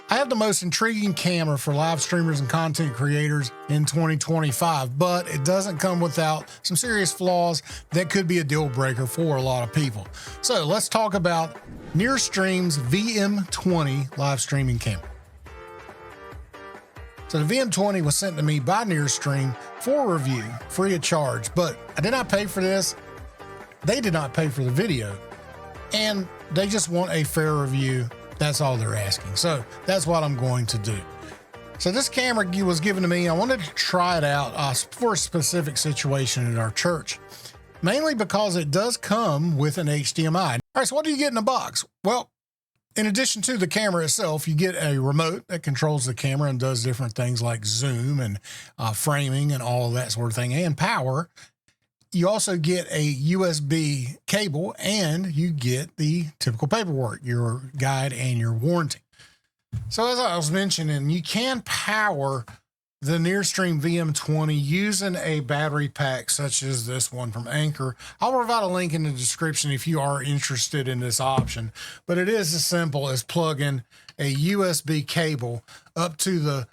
I have the most intriguing camera for live streamers and content creators in 2025, but it doesn't come without some serious flaws that could be a deal breaker for a lot of people. So let's talk about NearStream's VM20 live streaming camera. So the VM20 was sent to me by NearStream for review, free of charge, but I did not pay for this. They did not pay for the video, and they just want a fair review. That's all they're asking. So that's what I'm going to do. So this camera was given to me. I wanted to try it out for a specific situation at our church, mainly because it does come with an HDMI. All right, so what do you get in the box? Well, in addition to the camera itself, you get a remote that controls the camera and does different things like zoom and framing and all of that sort of thing, and power. You also get a USB cable, and you get the typical paperwork, your guide and your warranty. So as I was mentioning, you can power the NearStream VM20 using a battery pack such as this one from Anchor. I'll provide a link in the description if you are interested in this option, but it is as simple as plugging a USB cable up to the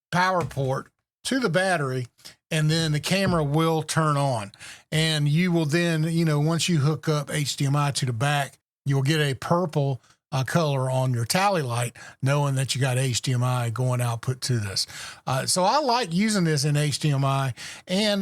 power port to the battery, and then the camera will turn on. And you will then, once you hook up HDMI to the back, you'll get a purple color on your tally light, knowing that you got HDMI going output to this. So I like using this in HDMI. And,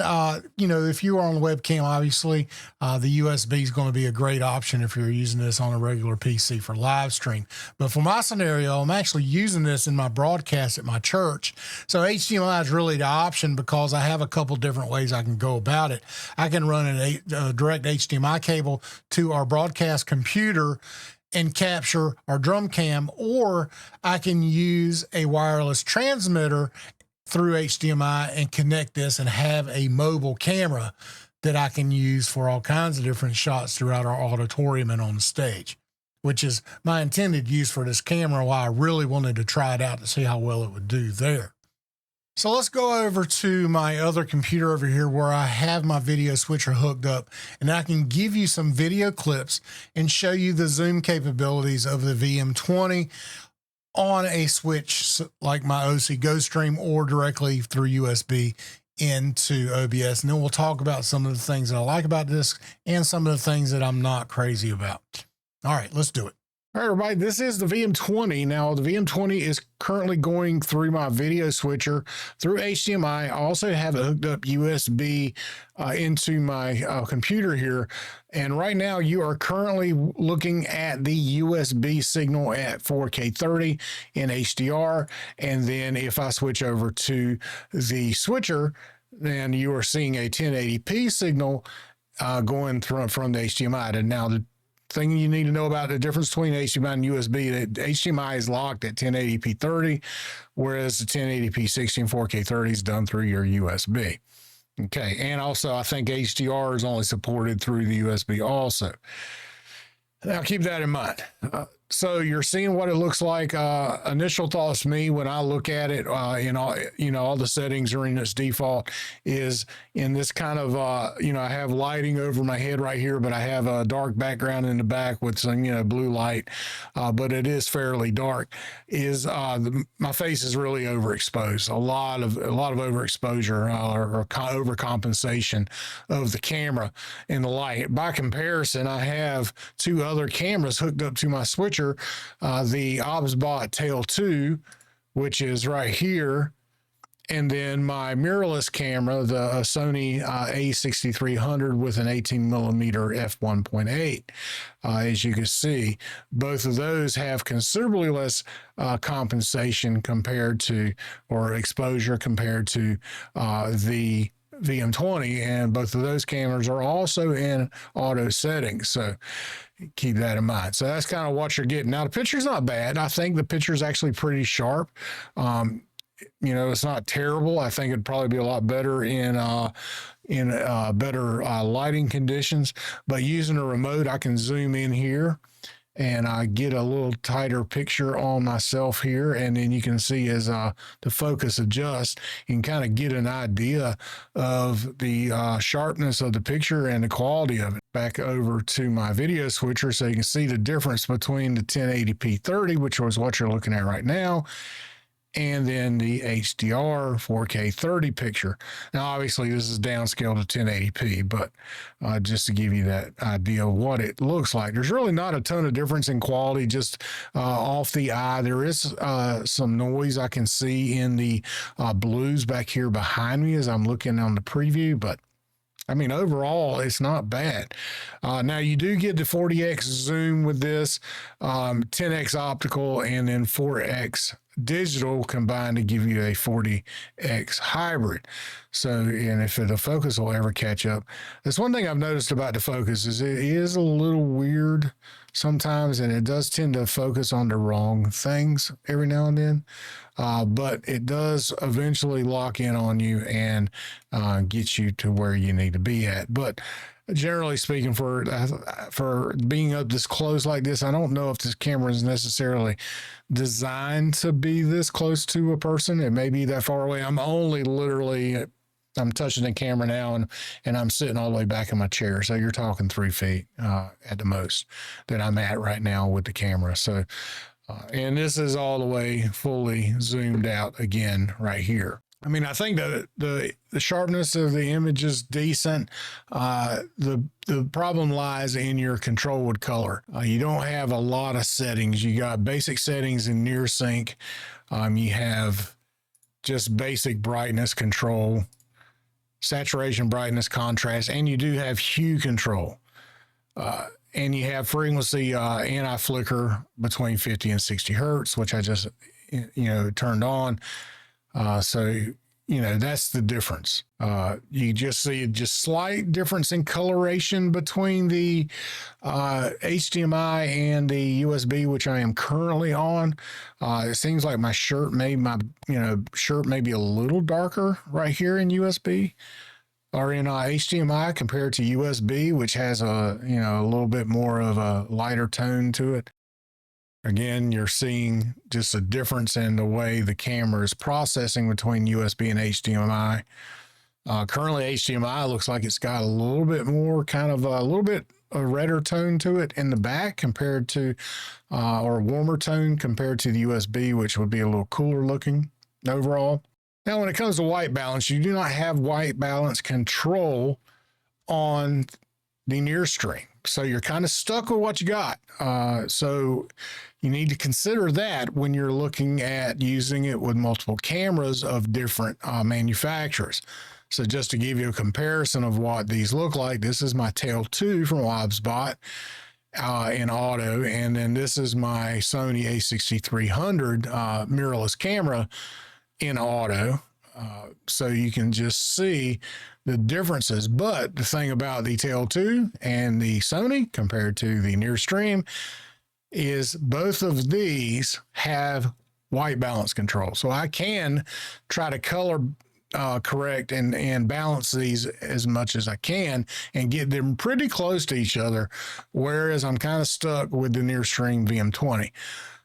if you are on the webcam, obviously, the USB is going to be a great option if you're using this on a regular PC for live stream. But for my scenario, I'm actually using this in my broadcast at my church. So HDMI is really the option because I have a couple different ways I can go about it. I can run a direct HDMI cable to our broadcast computer and capture our drum cam, or I can use a wireless transmitter through HDMI and connect this and have a mobile camera that I can use for all kinds of different shots throughout our auditorium and on the stage, which is my intended use for this camera, why I really wanted to try it out to see how well it would do there. So let's go over to my other computer over here where I have my video switcher hooked up, and I can give you some video clips and show you the zoom capabilities of the VM20 on a switch like my OC GoStream or directly through USB into OBS. And then we'll talk about some of the things that I like about this and some of the things that I'm not crazy about. All right, let's do it. All right, everybody, this is the VM20. Now, the VM20 is currently going through my video switcher through HDMI. I also have it hooked up USB into my computer here. And right now, you are currently looking at the USB signal at 4K 30 in HDR. And then if I switch over to the switcher, then you are seeing a 1080p signal going from the HDMI. And now the thing you need to know about the difference between HDMI and USB, that HDMI is locked at 1080p 30, whereas the 1080p 60 and 4K 30 is done through your USB. Okay, and also I think HDR is only supported through the USB also. Now keep that in mind. So you're seeing what it looks like. Initial thoughts to me when I look at it in all the settings are in its default is in this kind of I have lighting over my head right here, but I have a dark background in the back with some blue light, but it is fairly dark. My face is really overexposed. A lot of overexposure or overcompensation of the camera in the light. By comparison, I have two other cameras hooked up to my switcher. The OBS Tail 2, which is right here, and then my mirrorless camera, the Sony A6300 with an 18mm f1.8. As you can see, both of those have considerably less compensation compared to, or exposure compared to the VM20, and both of those cameras are also in auto settings. So keep that in mind. So that's kind of what you're getting. Now the picture's not bad. I think the picture is actually pretty sharp. It's not terrible. I think it'd probably be a lot better in better lighting conditions, but using a remote, I can zoom in here and I get a little tighter picture on myself here. And then you can see as the focus adjusts, you can kind of get an idea of the sharpness of the picture and the quality of it. Back over to my video switcher so you can see the difference between the 1080p 30, which was what you're looking at right now, and then the HDR 4K 30 picture. Now, obviously, this is downscaled to 1080p, but just to give you that idea of what it looks like. There's really not a ton of difference in quality, just off the eye. There is some noise I can see in the blues back here behind me as I'm looking on the preview, but I mean, overall, it's not bad. Now, you do get the 40x zoom with this, 10x optical, and then 4x digital combined to give you a 40x hybrid. So, and if the focus will ever catch up, that's one thing I've noticed about the focus is it is a little weird sometimes, and it does tend to focus on the wrong things every now and then. But it does eventually lock in on you and get you to where you need to be at. But generally speaking, for being up this close like this, I don't know if this camera is necessarily designed to be this close to a person. It may be that far away. I'm only literally, I'm touching the camera now, and I'm sitting all the way back in my chair. So you're talking 3 feet at the most that I'm at right now with the camera. So, and this is all the way fully zoomed out again right here. I mean, I think that the sharpness of the image is decent. The problem lies in your control with color. You don't have a lot of settings. You got basic settings in NearSync. You have just basic brightness control, saturation, brightness, contrast, and you do have hue control. And you have frequency anti-flicker between 50 and 60 hertz, which I just, turned on. So, that's the difference. You just see just slight difference in coloration between the HDMI and the USB, which I am currently on. It seems like my shirt may be a little darker right here in USB. Or in HDMI compared to USB, which has a little bit more of a lighter tone to it. Again, you're seeing just a difference in the way the camera is processing between USB and HDMI. Currently, HDMI looks like it's got a little bit more a redder tone to it in the back compared to, or a warmer tone compared to the USB, which would be a little cooler looking overall. Now, when it comes to white balance, you do not have white balance control on the NearStream. So you're kind of stuck with what you got. So you need to consider that when you're looking at using it with multiple cameras of different manufacturers. So just to give you a comparison of what these look like, this is my Tail 2 from OBSBot in auto, and then this is my Sony a6300 mirrorless camera in auto. So you can just see the differences. But the thing about the Tail 2 and the Sony compared to the NearStream is both of these have white balance control. So I can try to color correct and balance these as much as I can and get them pretty close to each other, whereas I'm kind of stuck with the NearStream VM20.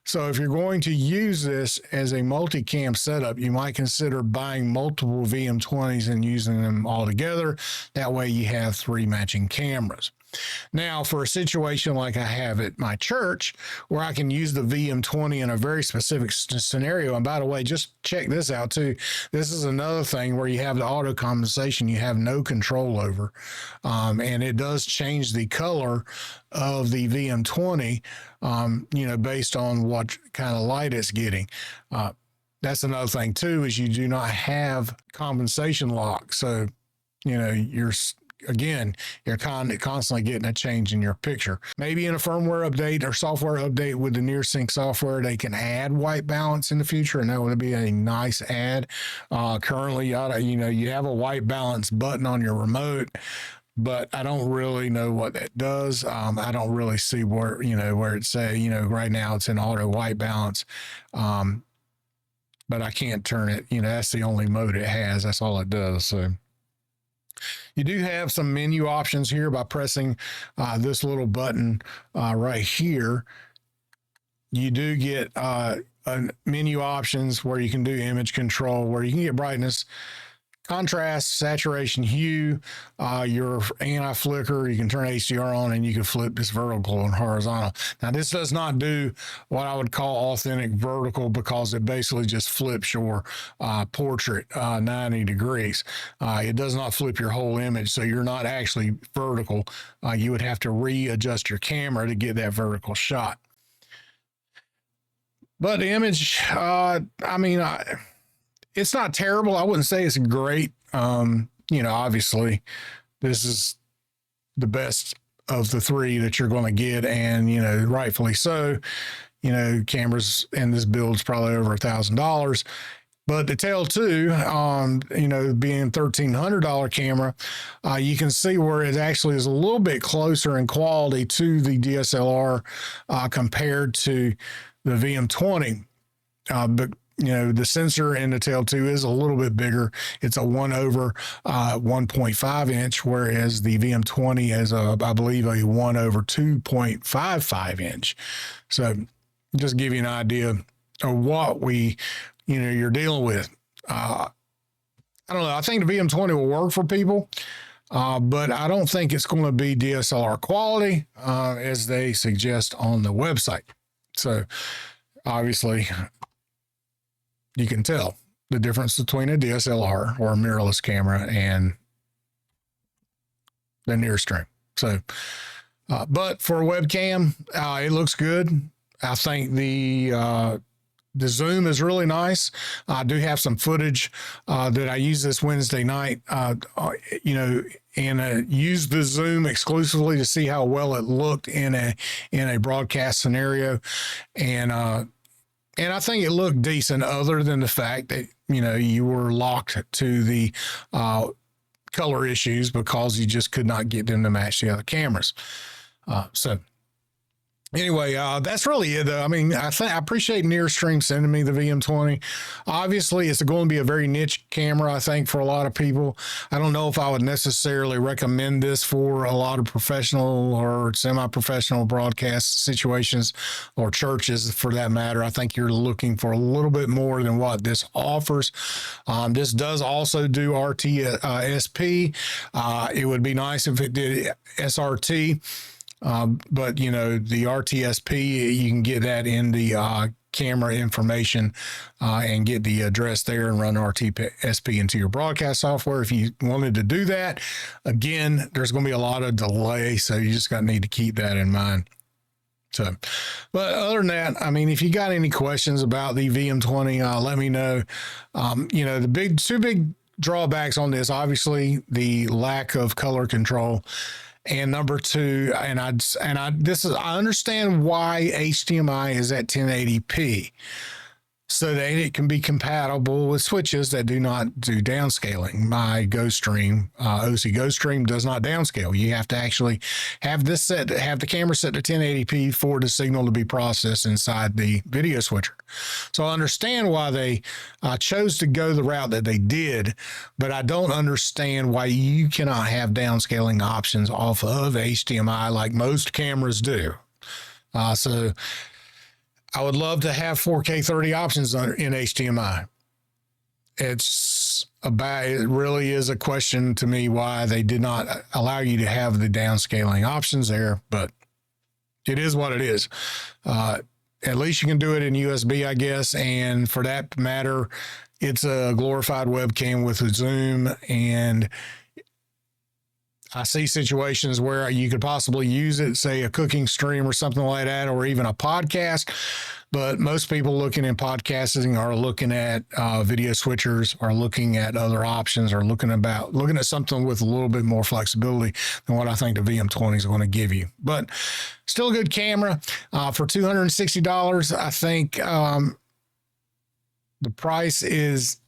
So if you're going to use this as a multicam setup, you might consider buying multiple VM20s and using them all together. That way you have 3 matching cameras. Now, for a situation like I have at my church, where I can use the VM20 in a very specific scenario, and by the way, just check this out too. This is another thing where you have the auto compensation you have no control over, and it does change the color of the VM20, based on what kind of light it's getting. That's another thing too, is you do not have compensation lock. So, you're constantly getting a change in your picture. Maybe in a firmware update or software update with the NearSync software, they can add white balance in the future, and that would be a nice add. Currently, you have a white balance button on your remote, but I don't really know what that does. I don't really see where it say, right now it's in auto white balance. But I can't turn it, that's the only mode it has. That's all it does. So you do have some menu options here by pressing this little button right here. you do get menu options where you can do image control, where you can get brightness, contrast, saturation, hue, your anti-flicker. You can turn HDR on, and you can flip this vertical and horizontal. Now, this does not do what I would call authentic vertical, because it basically just flips your portrait 90 degrees. It does not flip your whole image, so you're not actually vertical. You would have to readjust your camera to get that vertical shot. But the image, it's not terrible. I wouldn't say it's great. Obviously, this is the best of the three that you're going to get, and rightfully so. Cameras in this build is probably over $1,000. But the Tail 2, being $1,300 camera, you can see where it actually is a little bit closer in quality to the DSLR compared to the VM20. But the sensor in the Tail 2 is a little bit bigger. It's a 1/1.5 inch, whereas the VM20 is I believe a 1/2.55 inch. So just give you an idea of what you're dealing with. I don't know. I think the VM20 will work for people, but I don't think it's going to be DSLR quality as they suggest on the website. So obviously, you can tell the difference between a DSLR or a mirrorless camera and the NearStream. So, but for a webcam, it looks good. I think the zoom is really nice. I do have some footage that I used this Wednesday night, and used the zoom exclusively to see how well it looked in a broadcast scenario. And I think it looked decent, other than the fact that, you were locked to the color issues because you just could not get them to match the other cameras. So anyway, that's really it, though. I appreciate NearStream sending me the VM20. Obviously, it's going to be a very niche camera, I think, for a lot of people. I don't know if I would necessarily recommend this for a lot of professional or semi-professional broadcast situations, or churches for that matter. I think you're looking for a little bit more than what this offers. This does also do RT-SP. It would be nice if it did SRT. But the RTSP, you can get that in the camera information and get the address there and run RTSP into your broadcast software. If you wanted to do that, again, there's going to be a lot of delay, so you just need to keep that in mind. So, but other than that, if you got any questions about the VM20, let me know. The two big drawbacks on this, obviously, the lack of color control. And number two, I understand why HDMI is at 1080p, so that it can be compatible with switches that do not do downscaling. My GoStream, OC GoStream, does not downscale. You have to actually have the camera set to 1080p for the signal to be processed inside the video switcher. So I understand why they chose to go the route that they did, but I don't understand why you cannot have downscaling options off of HDMI like most cameras do. So I would love to have 4K 30 options in HDMI. It really is a question to me why they did not allow you to have the downscaling options there, but it is what it is. At least you can do it in USB, I guess. And for that matter, it's a glorified webcam with a zoom. And I see situations where you could possibly use it, say a cooking stream or something like that, or even a podcast. But most people looking in podcasting are looking at video switchers, or looking at other options, or looking at something with a little bit more flexibility than what I think the VM20 is going to give you. But still a good camera for $260. I think the price is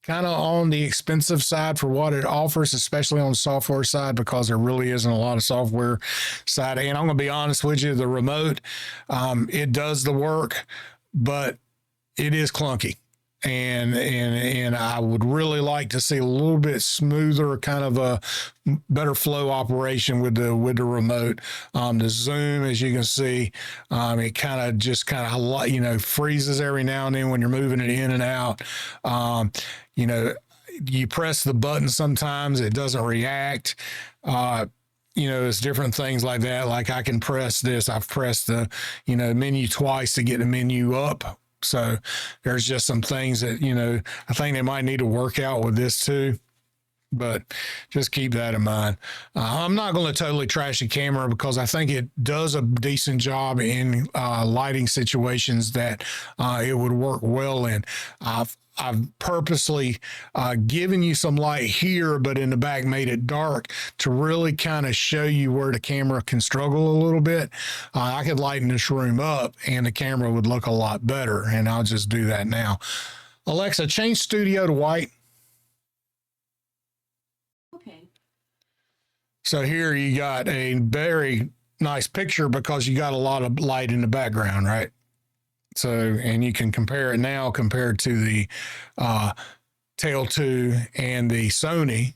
kind of on the expensive side for what it offers, especially on the software side, because there really isn't a lot of software side. And I'm going to be honest with you, the remote, it does the work, but it is clunky. and I would really like to see a little bit smoother, kind of a better flow operation with the remote. The zoom, as you can see, it kind of you know, freezes every now and then when you're moving it in and out. You know, you press the button sometimes, it doesn't react. You know, it's different things like that. Like I can press this. I've pressed the, you know, menu twice to get the menu up. So there's just some things that, you know, I think they might need to work out with this too, but just keep that in mind. I'm not going to totally trash the camera because I think it does a decent job in lighting situations that it would work well in. I've purposely given you some light here, but in the back made it dark to really kind of show you where the camera can struggle a little bit. I could lighten this room up and the camera would look a lot better, and I'll just do that now. Alexa, change studio to white. Okay. So here you got a very nice picture because you got a lot of light in the background, right? So, and you can compare it now compared to the Tail 2 and the Sony,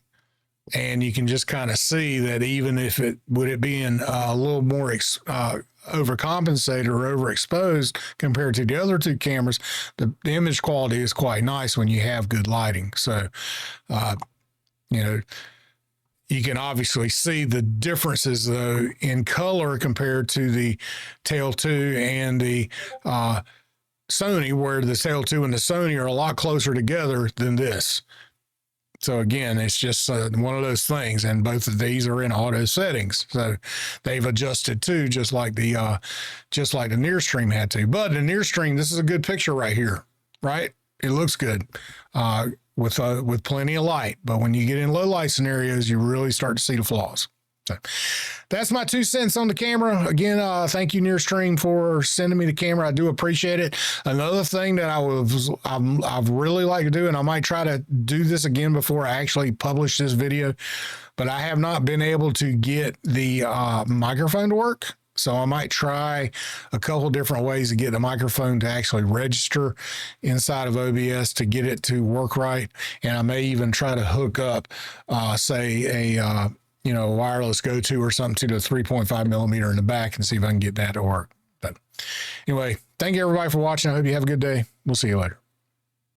and you can just kind of see that even if it being a little more overcompensated or overexposed compared to the other two cameras, the image quality is quite nice when you have good lighting. So, you know, you can obviously see the differences though in color compared to the Tail 2 and the Sony, where the Tail 2 and the Sony are a lot closer together than this. So again, it's just one of those things, and both of these are in auto settings, so they've adjusted too, just like the NearStream had to. But the NearStream, this is a good picture right here, right? It looks good. With plenty of light, but when you get in low light scenarios, you really start to see the flaws. So that's my 2 cents on the camera. Again, thank you NearStream for sending me the camera. I do appreciate it. Another thing that I've really like to do, and I might try to do this again before I actually publish this video, but I have not been able to get the microphone to work. So I might try a couple different ways to get the microphone to actually register inside of OBS to get it to work right. And I may even try to hook up, say a, you know, wireless go-to or something to the 3.5 millimeter in the back and see if I can get that to work. But anyway, thank you everybody for watching. I hope you have a good day. We'll see you later.